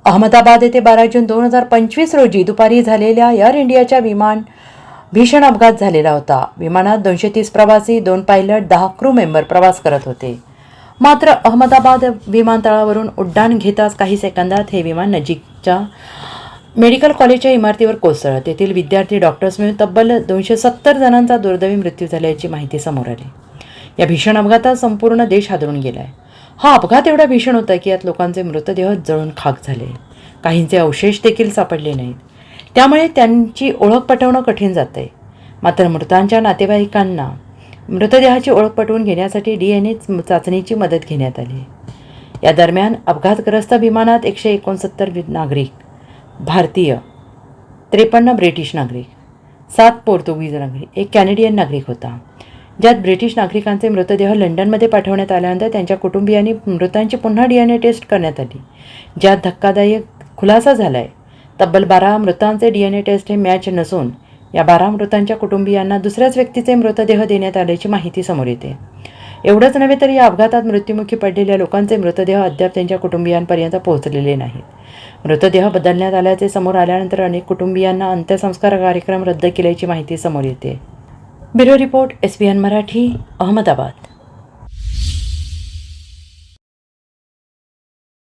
अहमदाबाद येथे 12 जून 2025 रोजी दुपारी झालेल्या एअर इंडियाच्या विमान भीषण अपघात झालेला होता. विमानात 230 प्रवासी, 2 पायलट, 10 क्रू मेंबर प्रवास करत होते. मात्र अहमदाबाद विमानतळावरून उड्डाण घेताच काही सेकंदात हे विमान नजीकच्या मेडिकल कॉलेजच्या इमारतीवर कोसळलं. तेथील विद्यार्थी, डॉक्टर्स मिळून तब्बल 270 जणांचा दुर्दैवी मृत्यू झाल्याची माहिती समोर आली. या भीषण अपघातात संपूर्ण देश हादरून गेला आहे. हा अपघात एवढा भीषण होता की यात लोकांचे मृतदेह जळून खाक झाले. काहींचे अवशेष देखील सापडले नाहीत. त्यामुळे त्यांची ओळख पटवणं कठीण जात आहे. मात्र मृतांच्या नातेवाईकांना मृतदेहाची ओळख पटवून घेण्यासाठी DNA चाचणीची मदत घेण्यात आली. या दरम्यान अपघातग्रस्त विमानात 169 नागरिक, भारतीय, 53 ब्रिटिश नागरिक, 7 पोर्तुगीज नागरिक, 1 कॅनेडियन नागरिक होता. ज्यात ब्रिटिश नागरिकांचे मृतदेह लंडनमध्ये पाठवण्यात आल्यानंतर त्यांच्या कुटुंबियांनी मृतांची पुन्हा DNA टेस्ट करण्यात आली. ज्यात धक्कादायक खुलासा झाला आहे. तब्बल 12 मृतांचे DNA टेस्ट हे मॅच नसून या 12 मृतांच्या कुटुंबियांना दुसऱ्याच व्यक्तीचे मृतदेह देण्यात आल्याची माहिती समोर येते. एवढंच नव्हे तर या अपघातात मृत्युमुखी पडलेल्या लोकांचे मृतदेह अद्याप त्यांच्या कुटुंबियांपर्यंत पोहोचलेले नाहीत. मृतदेह बदलण्यात आल्याचे समोर आल्यानंतर अनेक कुटुंबियांना अंत्यसंस्कार कार्यक्रम रद्द केल्याची माहिती समोर येते. Bureau report, SBN Marathi, Ahmedabad.